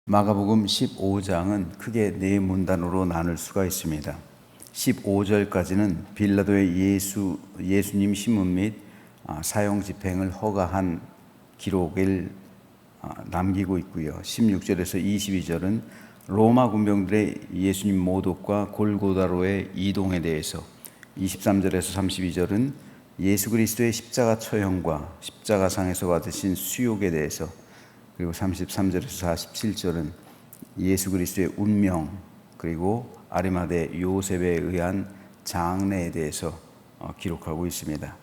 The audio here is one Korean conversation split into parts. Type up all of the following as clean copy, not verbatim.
마가복음 15장은 크게 네 문단으로 나눌 수가 있습니다. 15절까지는 빌라도의 예수님 신문 및 사형 집행을 허가한 기록을 남기고 있고요. 16절에서 22절은 로마 군병들의 예수님 모독과 골고다로의 이동에 대해서, 23절에서 32절은 예수 그리스도의 십자가 처형과 십자가상에서 받으신 수욕에 대해서, 그리고 33절에서 47절은 예수 그리스도의 운명, 그리고 아리마대 요셉에 의한 장례에 대해서 기록하고 있습니다.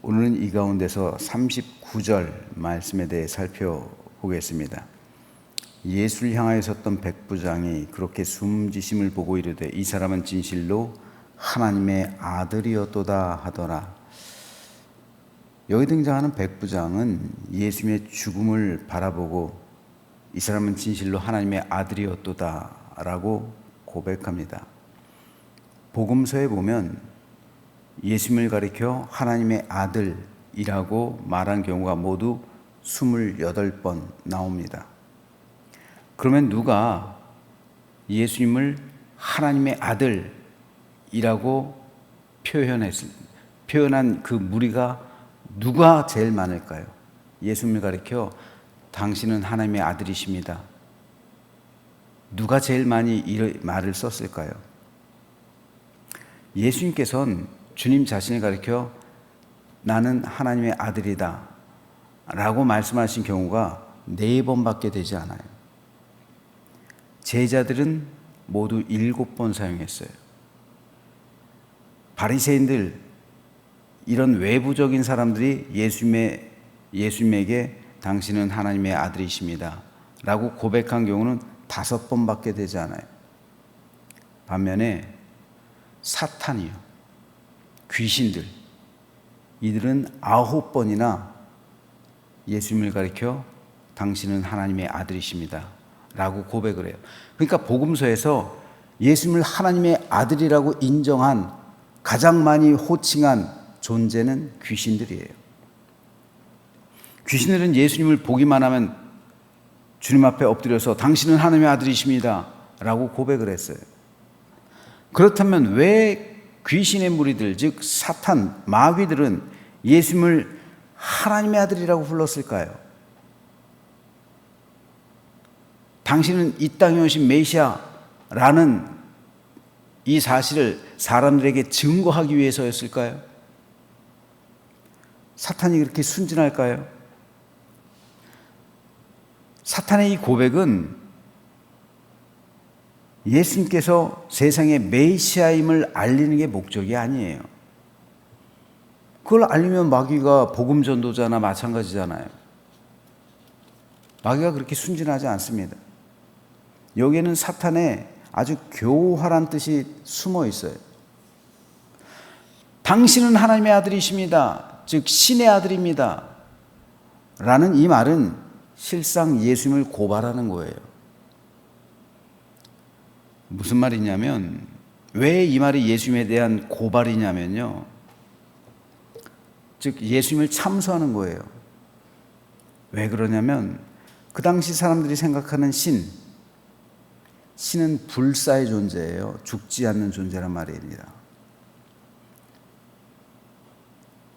오늘은 이 가운데서 39절 말씀에 대해 살펴보겠습니다. 예수를 향하여 섰던 백부장이 그렇게 숨지심을 보고 이르되 이 사람은 진실로 하나님의 아들이었도다 하더라. 여기 등장하는 백부장은 예수님의 죽음을 바라보고 이 사람은 진실로 하나님의 아들이었도다 라고 고백합니다. 복음서에 보면 예수님을 가리켜 하나님의 아들이라고 말한 경우가 모두 28번 나옵니다. 그러면 누가 예수님을 하나님의 아들이라고 표현한 그 무리가 누가 제일 많을까요? 예수님을 가리켜 당신은 하나님의 아들이십니다. 누가 제일 많이 이 말을 썼을까요? 예수님께서는 주님 자신을 가리켜 나는 하나님의 아들이다 라고 말씀하신 경우가 4번밖에 되지 않아요. 제자들은 모두 7번 사용했어요. 바리새인들, 이런 외부적인 사람들이 예수님에게 당신은 하나님의 아들이십니다 라고 고백한 경우는 5번밖에 되지 않아요. 반면에 사탄이요, 귀신들, 이들은 9번이나 예수님을 가리켜 당신은 하나님의 아들이십니다 라고 고백을 해요. 그러니까 복음서에서 예수님을 하나님의 아들이라고 인정한, 가장 많이 호칭한 존재는 귀신들이에요. 귀신들은 예수님을 보기만 하면 주님 앞에 엎드려서 당신은 하나님의 아들이십니다 라고 고백을 했어요. 그렇다면 왜 귀신의 무리들, 즉 사탄, 마귀들은 예수님을 하나님의 아들이라고 불렀을까요? 당신은 이 땅에 오신 메시아라는 이 사실을 사람들에게 증거하기 위해서였을까요? 사탄이 그렇게 순진할까요? 사탄의 이 고백은 예수님께서 세상의 메시아임을 알리는 게 목적이 아니에요. 그걸 알리면 마귀가 복음 전도자나 마찬가지잖아요. 마귀가 그렇게 순진하지 않습니다. 여기에는 사탄의 아주 교활한 뜻이 숨어 있어요. 당신은 하나님의 아들이십니다. 즉 신의 아들입니다 라는 이 말은 실상 예수님을 고발하는 거예요. 무슨 말이냐면, 왜 이 말이 예수님에 대한 고발이냐면요, 즉 예수님을 참소하는 거예요. 왜 그러냐면 그 당시 사람들이 생각하는 신은 불사의 존재예요. 죽지 않는 존재란 말입니다.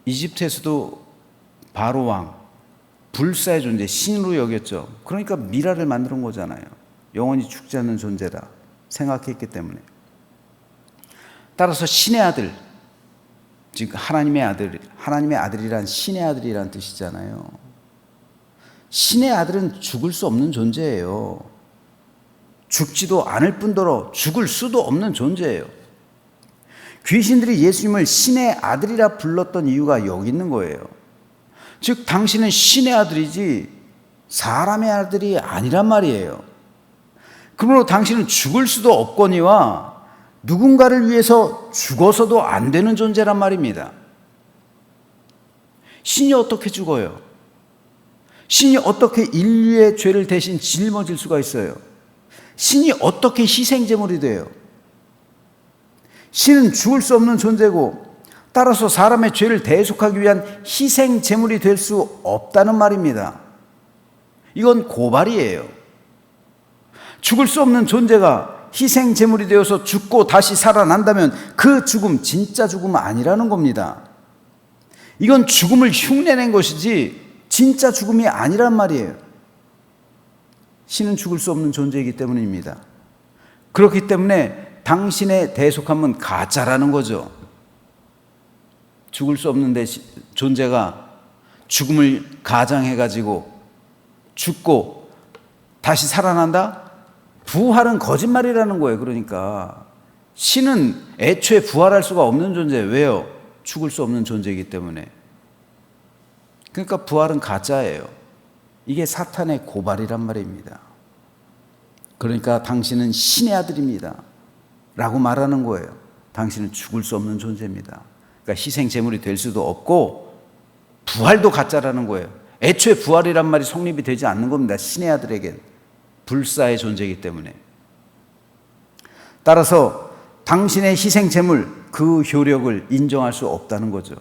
이집트에서도 바로 왕, 불사의 존재, 신으로 여겼죠. 그러니까 미라를 만드는 거잖아요. 영원히 죽지 않는 존재다 생각했기 때문에. 따라서 신의 아들, 즉 하나님의 아들이란 신의 아들이란 뜻이잖아요. 신의 아들은 죽을 수 없는 존재예요. 죽지도 않을 뿐더러 죽을 수도 없는 존재예요. 귀신들이 예수님을 신의 아들이라 불렀던 이유가 여기 있는 거예요. 즉 당신은 신의 아들이지 사람의 아들이 아니란 말이에요. 그러므로 당신은 죽을 수도 없거니와 누군가를 위해서 죽어서도 안 되는 존재란 말입니다. 신이 어떻게 죽어요? 신이 어떻게 인류의 죄를 대신 짊어질 수가 있어요? 신이 어떻게 희생제물이 돼요? 신은 죽을 수 없는 존재고 따라서 사람의 죄를 대속하기 위한 희생 제물이 될 수 없다는 말입니다. 이건 고발이에요. 죽을 수 없는 존재가 희생 제물이 되어서 죽고 다시 살아난다면 그 죽음 진짜 죽음은 아니라는 겁니다. 이건 죽음을 흉내낸 것이지 진짜 죽음이 아니란 말이에요. 신은 죽을 수 없는 존재이기 때문입니다. 그렇기 때문에 당신의 대속함은 가짜라는 거죠. 죽을 수 없는 존재가 죽음을 가장해가지고 죽고 다시 살아난다? 부활은 거짓말이라는 거예요. 그러니까 신은 애초에 부활할 수가 없는 존재예요. 왜요? 죽을 수 없는 존재이기 때문에. 그러니까 부활은 가짜예요. 이게 사탄의 고발이란 말입니다. 그러니까 당신은 신의 아들입니다 라고 말하는 거예요. 당신은 죽을 수 없는 존재입니다. 그러니까 희생 제물이 될 수도 없고 부활도 가짜라는 거예요. 애초에 부활이란 말이 성립이 되지 않는 겁니다. 신의 아들에겐 불사의 존재이기 때문에. 따라서 당신의 희생 제물, 그 효력을 인정할 수 없다는 거죠.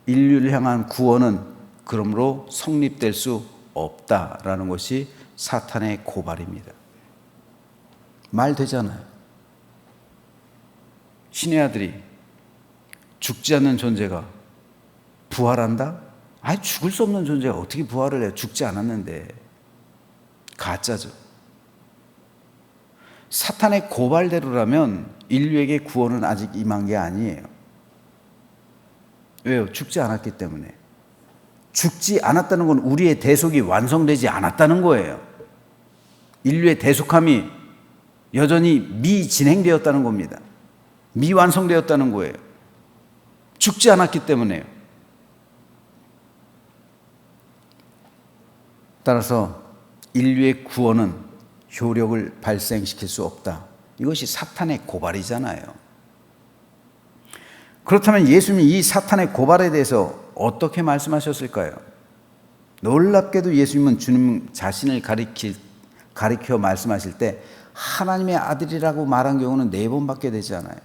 인류를 향한 구원은 그러므로 성립될 수 없다라는 것이 사탄의 고발입니다. 말 되잖아요. 신의 아들이 죽지 않는 존재가 부활한다? 아니, 죽을 수 없는 존재가 어떻게 부활을 해요? 죽지 않았는데. 가짜죠. 사탄의 고발대로라면 인류에게 구원은 아직 임한 게 아니에요. 왜요? 죽지 않았기 때문에. 죽지 않았다는 건 우리의 대속이 완성되지 않았다는 거예요. 인류의 대속함이 여전히 미진행되었다는 겁니다. 미완성되었다는 거예요. 죽지 않았기 때문에요. 따라서 인류의 구원은 효력을 발생시킬 수 없다. 이것이 사탄의 고발이잖아요. 그렇다면 예수님이 이 사탄의 고발에 대해서 어떻게 말씀하셨을까요? 놀랍게도 예수님은 주님 자신을 가리켜 말씀하실 때 하나님의 아들이라고 말한 경우는 4번밖에 되지 않아요.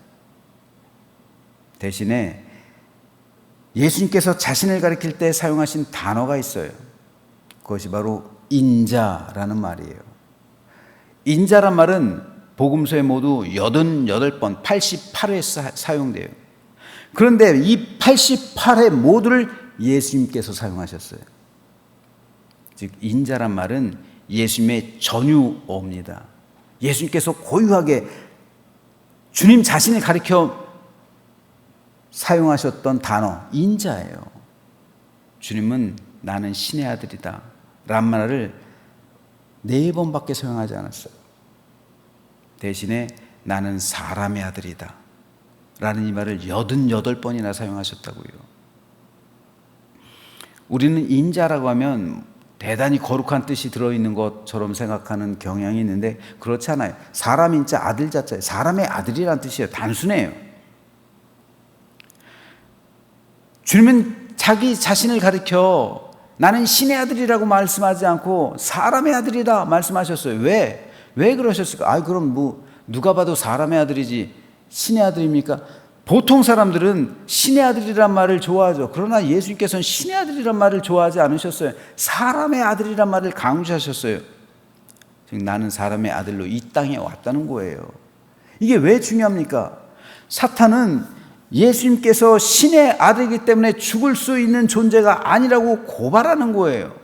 대신에 예수님께서 자신을 가리킬 때 사용하신 단어가 있어요. 그것이 바로 인자라는 말이에요. 인자란 말은 복음서에 모두 88번, 88회 사용돼요. 그런데 이 88회 모두를 예수님께서 사용하셨어요. 즉 인자란 말은 예수님의 전유어입니다. 예수님께서 고유하게 주님 자신을 가리켜 사용하셨던 단어 인자예요. 주님은 나는 신의 아들이다 라는 말을 4번밖에 사용하지 않았어요. 대신에 나는 사람의 아들이다 라는 이 말을 88번이나 사용하셨다고요. 우리는 인자라고 하면 대단히 거룩한 뜻이 들어있는 것처럼 생각하는 경향이 있는데 그렇지 않아요. 사람 인자 아들 자자예요. 사람의 아들이란 뜻이에요. 단순해요. 주님은 자기 자신을 가리켜 나는 신의 아들이라고 말씀하지 않고 사람의 아들이다 말씀하셨어요. 왜 그러셨을까? 그럼 누가 봐도 사람의 아들이지 신의 아들입니까? 보통 사람들은 신의 아들이란 말을 좋아하죠. 그러나 예수님께서는 신의 아들이란 말을 좋아하지 않으셨어요. 사람의 아들이란 말을 강조하셨어요. 즉 나는 사람의 아들로 이 땅에 왔다는 거예요. 이게 왜 중요합니까? 사탄은 예수님께서 신의 아들이기 때문에 죽을 수 있는 존재가 아니라고 고발하는 거예요.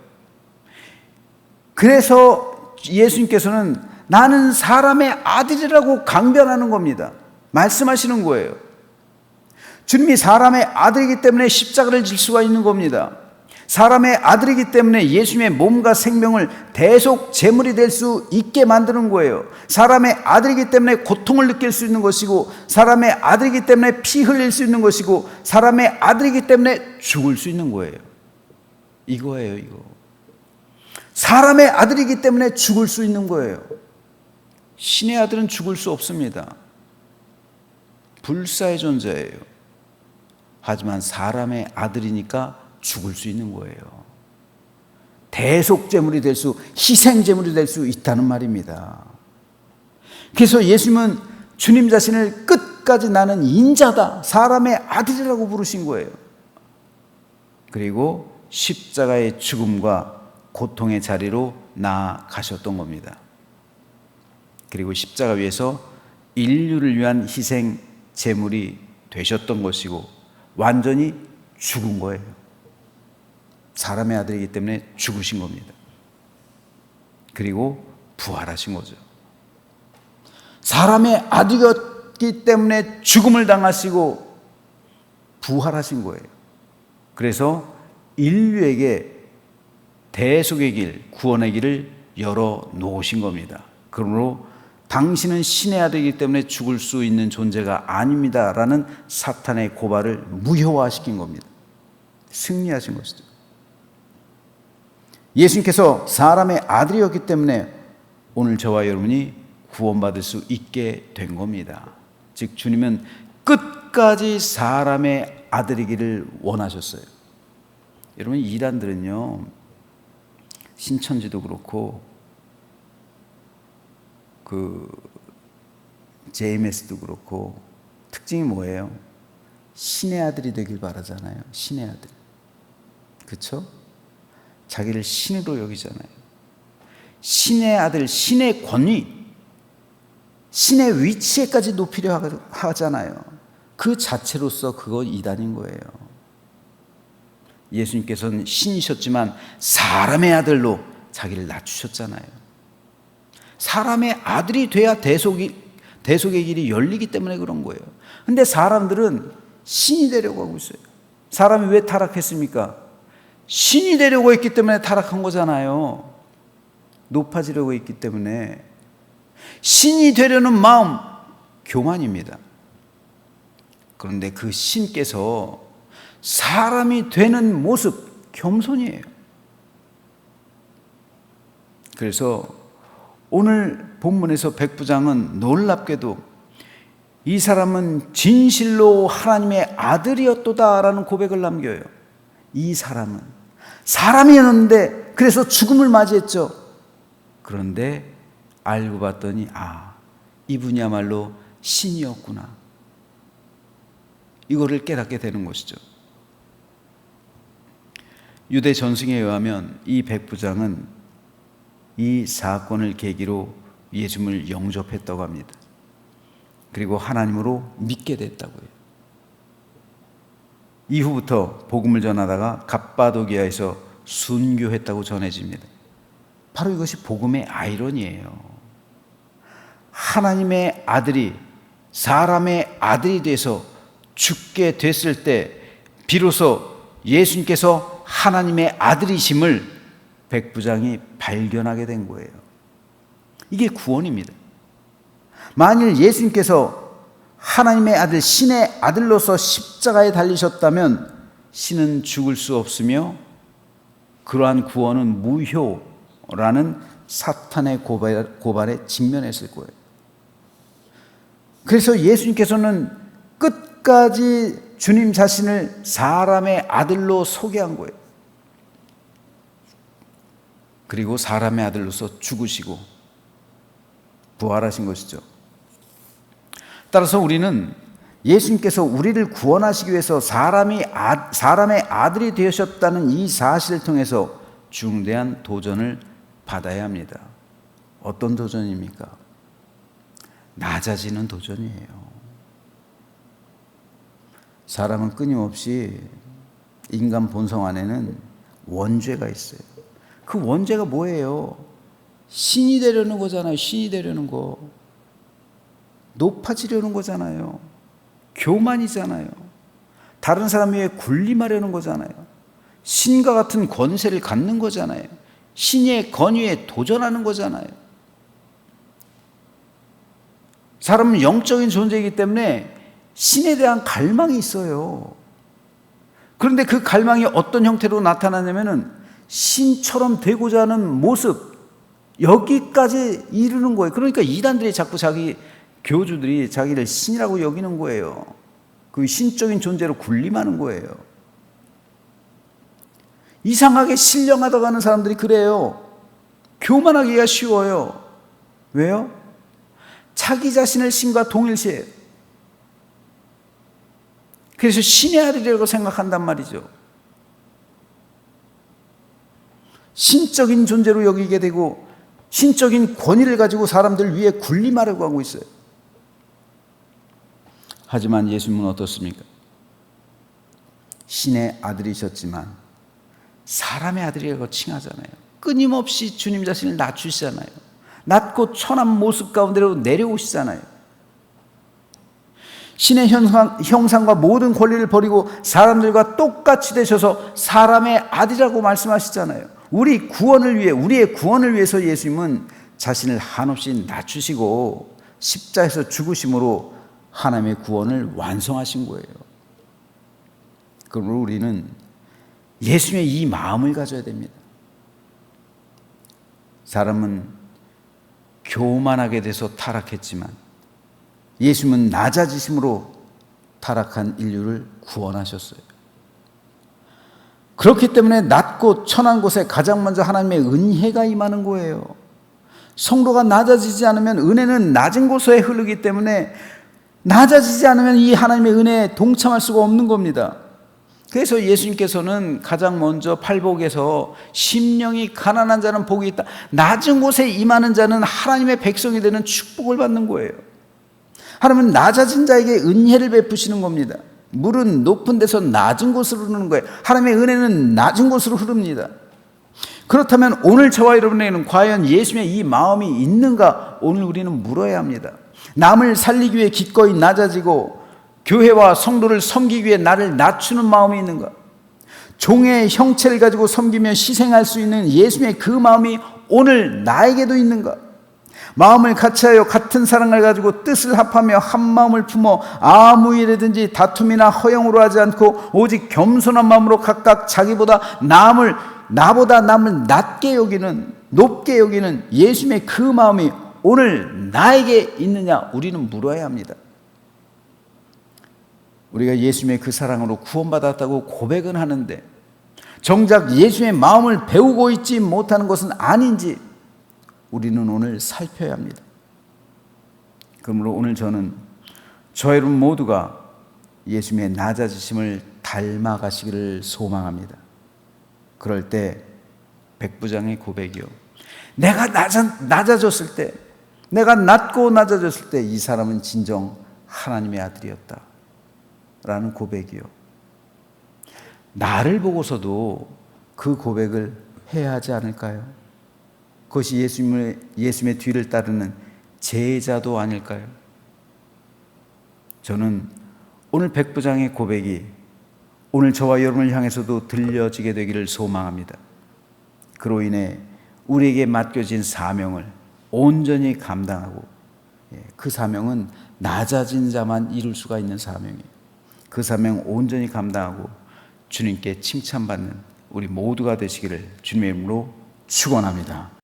그래서 예수님께서는 나는 사람의 아들이라고 강변하는 겁니다. 말씀하시는 거예요. 주님이 사람의 아들이기 때문에 십자가를 질 수가 있는 겁니다. 사람의 아들이기 때문에 예수님의 몸과 생명을 대속 제물이 될 수 있게 만드는 거예요. 사람의 아들이기 때문에 고통을 느낄 수 있는 것이고, 사람의 아들이기 때문에 피 흘릴 수 있는 것이고, 사람의 아들이기 때문에 죽을 수 있는 거예요. 이거예요, 이거. 사람의 아들이기 때문에 죽을 수 있는 거예요. 신의 아들은 죽을 수 없습니다. 불사의 존재예요. 하지만 사람의 아들이니까 죽을 수 있는 거예요. 대속제물이 될 수, 희생제물이 될 수 있다는 말입니다. 그래서 예수님은 주님 자신을 끝까지 나는 인자다, 사람의 아들이라고 부르신 거예요. 그리고 십자가의 죽음과 고통의 자리로 나아가셨던 겁니다. 그리고 십자가 위에서 인류를 위한 희생 제물이 되셨던 것이고 완전히 죽은 거예요. 사람의 아들이기 때문에 죽으신 겁니다. 그리고 부활하신 거죠. 사람의 아들이었기 때문에 죽음을 당하시고 부활하신 거예요. 그래서 인류에게 대속의 길, 구원의 길을 열어 놓으신 겁니다. 그러므로 당신은 신의 아들이기 때문에 죽을 수 있는 존재가 아닙니다 라는 사탄의 고발을 무효화시킨 겁니다. 승리하신 것이죠. 예수님께서 사람의 아들이었기 때문에 오늘 저와 여러분이 구원받을 수 있게 된 겁니다. 즉 주님은 끝까지 사람의 아들이기를 원하셨어요. 여러분, 이단들은요, 신천지도 그렇고 JMS도 그렇고 특징이 뭐예요? 신의 아들이 되길 바라잖아요. 신의 아들. 그렇죠? 자기를 신으로 여기잖아요. 신의 아들, 신의 권위, 신의 위치에까지 높이려 하잖아요. 그 자체로서 그건 이단인 거예요. 예수님께서는 신이셨지만 사람의 아들로 자기를 낮추셨잖아요. 사람의 아들이 돼야 대속의 길이 열리기 때문에 그런 거예요. 근데 사람들은 신이 되려고 하고 있어요. 사람이 왜 타락했습니까? 신이 되려고 했기 때문에 타락한 거잖아요. 높아지려고 했기 때문에. 신이 되려는 마음, 교만입니다. 그런데 그 신께서 사람이 되는 모습, 겸손이에요. 그래서 오늘 본문에서 백부장은 놀랍게도 이 사람은 진실로 하나님의 아들이었도다라는 고백을 남겨요. 이 사람은 사람이었는데 그래서 죽음을 맞이했죠. 그런데 알고 봤더니 이분이야말로 신이었구나. 이거를 깨닫게 되는 것이죠. 유대 전승에 의하면 이 백부장은 이 사건을 계기로 예수님을 영접했다고 합니다. 그리고 하나님으로 믿게 됐다고요. 이후부터 복음을 전하다가 갑바도기아에서 순교했다고 전해집니다. 바로 이것이 복음의 아이러니예요. 하나님의 아들이 사람의 아들이 돼서 죽게 됐을 때 비로소 예수님께서 하나님의 아들이심을 백부장이 발견하게 된 거예요. 이게 구원입니다. 만일 예수님께서 하나님의 아들, 신의 아들로서 십자가에 달리셨다면 신은 죽을 수 없으며 그러한 구원은 무효라는 사탄의 고발에 직면했을 거예요. 그래서 예수님께서는 끝까지 주님 자신을 사람의 아들로 소개한 거예요. 그리고 사람의 아들로서 죽으시고 부활하신 것이죠. 따라서 우리는 예수님께서 우리를 구원하시기 위해서 사람의 아들이 되셨다는 이 사실을 통해서 중대한 도전을 받아야 합니다. 어떤 도전입니까? 낮아지는 도전이에요. 사람은 끊임없이 인간 본성 안에는 원죄가 있어요. 그 원죄가 뭐예요? 신이 되려는 거잖아요. 신이 되려는 거. 높아지려는 거잖아요. 교만이잖아요. 다른 사람 위에 군림하려는 거잖아요. 신과 같은 권세를 갖는 거잖아요. 신의 권위에 도전하는 거잖아요. 사람은 영적인 존재이기 때문에 신에 대한 갈망이 있어요. 그런데 그 갈망이 어떤 형태로 나타나냐면은 신처럼 되고자 하는 모습, 여기까지 이르는 거예요. 그러니까 이단들이 자꾸 교주들이 자기를 신이라고 여기는 거예요. 그 신적인 존재로 군림하는 거예요. 이상하게 신령하다고 하는 사람들이 그래요. 교만하기가 쉬워요. 왜요? 자기 자신을 신과 동일시해요. 그래서 신의 아들이라고 생각한단 말이죠. 신적인 존재로 여기게 되고 신적인 권위를 가지고 사람들 위에 군림하려고 하고 있어요. 하지만 예수님은 어떻습니까? 신의 아들이셨지만 사람의 아들이라고 칭하잖아요. 끊임없이 주님 자신을 낮추시잖아요. 낮고 천한 모습 가운데로 내려오시잖아요. 신의 형상과 모든 권리를 버리고 사람들과 똑같이 되셔서 사람의 아들이라고 말씀하시잖아요. 우리의 구원을 위해서 예수님은 자신을 한없이 낮추시고 십자에서 죽으심으로 하나님의 구원을 완성하신 거예요. 그러므로 우리는 예수님의 이 마음을 가져야 됩니다. 사람은 교만하게 돼서 타락했지만 예수님은 낮아지심으로 타락한 인류를 구원하셨어요. 그렇기 때문에 낮고 천한 곳에 가장 먼저 하나님의 은혜가 임하는 거예요. 성도가 낮아지지 않으면 은혜는 낮은 곳에 흐르기 때문에 낮아지지 않으면 이 하나님의 은혜에 동참할 수가 없는 겁니다. 그래서 예수님께서는 가장 먼저 팔복에서 심령이 가난한 자는 복이 있다. 낮은 곳에 임하는 자는 하나님의 백성이 되는 축복을 받는 거예요. 하나님은 낮아진 자에게 은혜를 베푸시는 겁니다. 물은 높은 데서 낮은 곳으로 흐르는 거예요. 하나님의 은혜는 낮은 곳으로 흐릅니다. 그렇다면 오늘 저와 여러분에게는 과연 예수님의 이 마음이 있는가? 오늘 우리는 물어야 합니다. 남을 살리기 위해 기꺼이 낮아지고 교회와 성도를 섬기기 위해 나를 낮추는 마음이 있는가? 종의 형체를 가지고 섬기며 희생할 수 있는 예수님의 그 마음이 오늘 나에게도 있는가? 마음을 같이하여 같은 사랑을 가지고 뜻을 합하며 한 마음을 품어 아무 일이든지 다툼이나 허영으로 하지 않고 오직 겸손한 마음으로 각각 나보다 남을 낮게 여기는, 높게 여기는 예수님의 그 마음이 오늘 나에게 있느냐? 우리는 물어야 합니다. 우리가 예수님의 그 사랑으로 구원받았다고 고백은 하는데 정작 예수님의 마음을 배우고 있지 못하는 것은 아닌지 우리는 오늘 살펴야 합니다. 그러므로 오늘 저는 저 여러분 모두가 예수님의 낮아지심을 닮아가시기를 소망합니다. 그럴 때 백부장의 고백이요, 내가 낮아졌을 때, 내가 낮고 낮아졌을 때 이 사람은 진정 하나님의 아들이었다 라는 고백이요, 나를 보고서도 그 고백을 해야 하지 않을까요? 그것이 예수님의 뒤를 따르는 제자도 아닐까요? 저는 오늘 백부장의 고백이 오늘 저와 여러분을 향해서도 들려지게 되기를 소망합니다. 그로 인해 우리에게 맡겨진 사명을 온전히 감당하고, 그 사명은 낮아진 자만 이룰 수가 있는 사명이에요. 그 사명 온전히 감당하고 주님께 칭찬받는 우리 모두가 되시기를 주님의 이름으로 축원합니다.